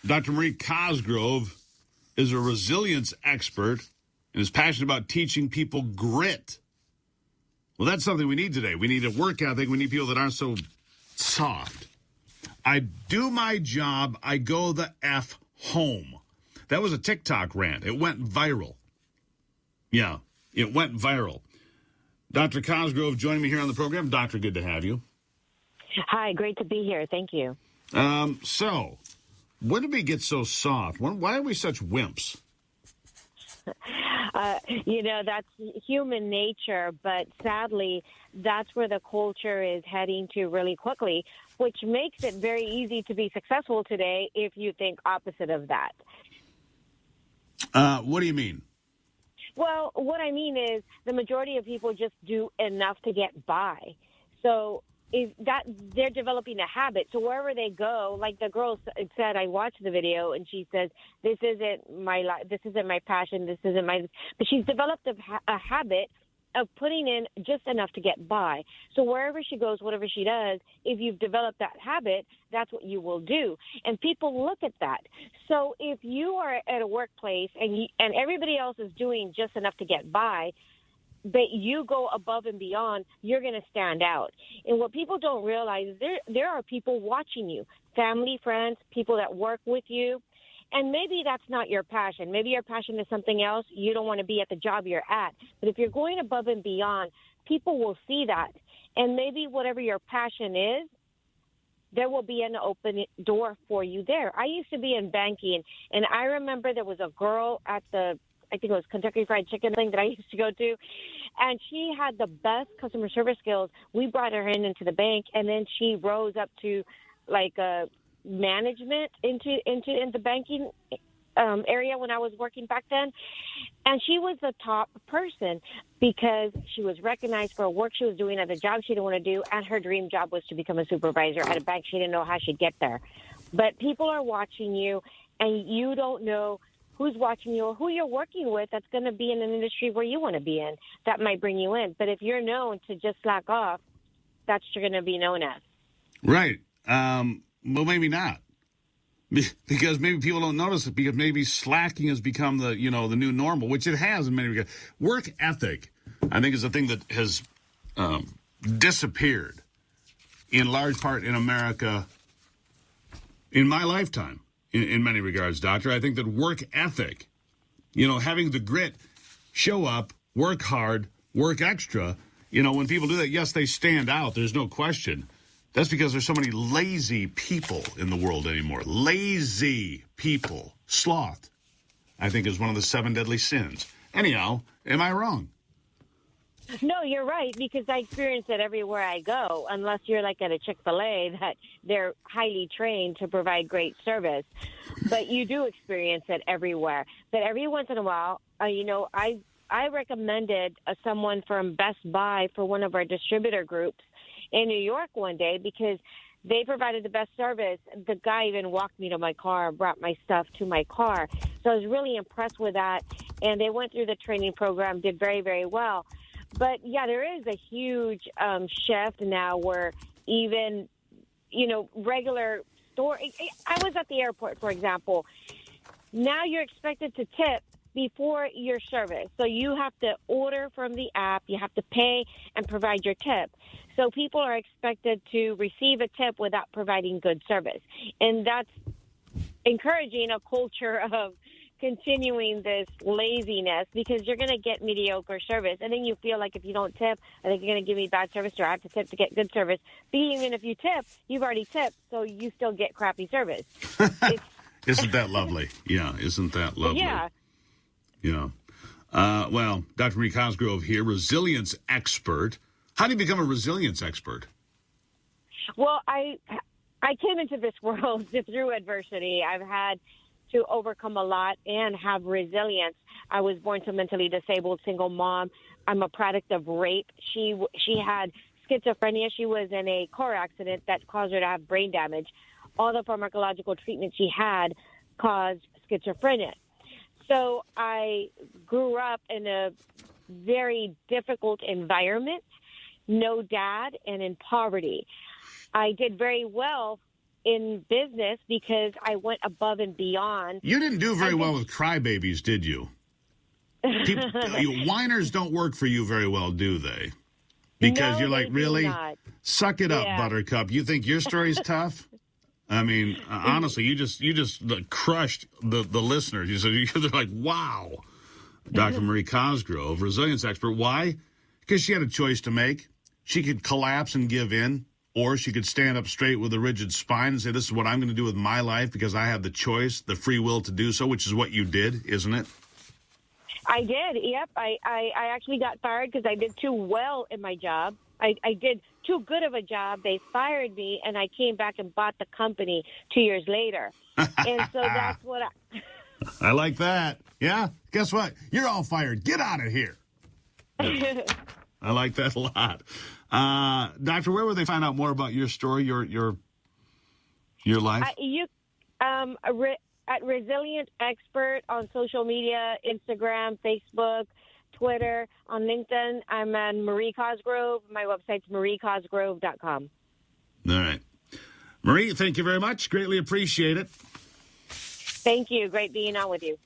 Dr. Marie Cosgrove is a resilience expert and is passionate about teaching people grit. Well, that's something we need today. We need a work ethic. We need people that aren't so soft. I do my job. I go the F home. That was a TikTok rant. It went viral. Yeah, it went viral. Dr. Cosgrove joining me here on the program. Doctor, good to have you. Hi, great to be here. Thank you. So, when did we get so soft? Why are we such wimps? That's human nature, but sadly, that's where the culture is heading to really quickly, which makes it very easy to be successful today if you think opposite of that. What do you mean? Well, what I mean is the majority of people just do enough to get by. So is that they're developing a habit. So wherever they go, like the girl said, I watched the video and she says, this isn't my life, this isn't my passion, this isn't my, but she's developed a habit of putting in just enough to get by. So wherever she goes, whatever she does, if you've developed that habit, that's what you will do. And people look at that. So if you are at a workplace and everybody else is doing just enough to get by, but you go above and beyond, you're going to stand out. And what people don't realize is there are people watching you, family, friends, people that work with you. And maybe that's not your passion. Maybe your passion is something else. You don't want to be at the job you're at. But if you're going above and beyond, people will see that. And maybe whatever your passion is, there will be an open door for you there. I used to be in banking, and I remember there was a girl at I think it was Kentucky Fried Chicken thing that I used to go to, and she had the best customer service skills. We brought her into the bank, and then she rose up to like a management in the banking area when I was working back then. And she was the top person because she was recognized for work she was doing at a job she didn't want to do, and her dream job was to become a supervisor at a bank. She didn't know how she'd get there. But people are watching you, and you don't know who's watching you or who you're working with that's going to be in an industry where you want to be in. That might bring you in. But if you're known to just slack off, that's what you're going to be known as. Right. Well, maybe not, because maybe people don't notice it, because maybe slacking has become the new normal, which it has in many regards. Work ethic, I think, is a thing that has disappeared in large part in America in my lifetime, in many regards, Doctor. I think that work ethic, having the grit, show up, work hard, work extra, when people do that, yes, they stand out. There's no question. That's because there's so many lazy people in the world anymore. Lazy people. Sloth, I think, is one of the 7 deadly sins. Anyhow, am I wrong? No, you're right, because I experience it everywhere I go, unless you're like at a Chick-fil-A that they're highly trained to provide great service. But you do experience it everywhere. But every once in a while, I recommended someone from Best Buy for one of our distributor groups in New York one day because they provided the best service. The guy even walked me to my car, brought my stuff to my car. So I was really impressed with that. And they went through the training program, did very, very well. But, yeah, there is a huge shift now where even, regular store. I was at the airport, for example. Now you're expected to tip before your service. So you have to order from the app, you have to pay and provide your tip. So people are expected to receive a tip without providing good service. And that's encouraging a culture of continuing this laziness because you're going to get mediocre service. And then you feel like if you don't tip, I think you're going to give me bad service, or I have to tip to get good service. But even if you tip, you've already tipped, so you still get crappy service. Isn't that lovely? Yeah, isn't that lovely? Yeah. Yeah. Well, Dr. Marie Cosgrove here, resilience expert. How do you become a resilience expert? Well, I came into this world through adversity. I've had to overcome a lot and have resilience. I was born to a mentally disabled single mom. I'm a product of rape. She had schizophrenia. She was in a car accident that caused her to have brain damage. All the pharmacological treatment she had caused schizophrenia. So I grew up in a very difficult environment, no dad, and in poverty. I did very well in business because I went above and beyond. You didn't do very well with crybabies, did you? Whiners don't work for you very well, do they? Because No, you're like, they do really? not. Suck it up, Yeah. Buttercup. You think your story's tough? I mean, honestly, you just crushed the listeners. They're like, wow. Dr. Marie Cosgrove, resilience expert. Why? Because she had a choice to make. She could collapse and give in, or she could stand up straight with a rigid spine and say, this is what I'm going to do with my life because I have the choice, the free will to do so, which is what you did, isn't it? I did. Yep. I actually got fired because I did too well in my job. I did too good of a job. They fired me, and I came back and bought the company 2 years later. And so that's what I like that. Yeah. Guess what? You're all fired. Get out of here. I like that a lot. Doctor, where would they find out more about your story, your life? At Resilient Expert on social media, Instagram, Facebook, Twitter, on LinkedIn. I'm on Marie Cosgrove. My website's mariecosgrove.com. All right. Marie, thank you very much. Greatly appreciate it. Thank you. Great being on with you.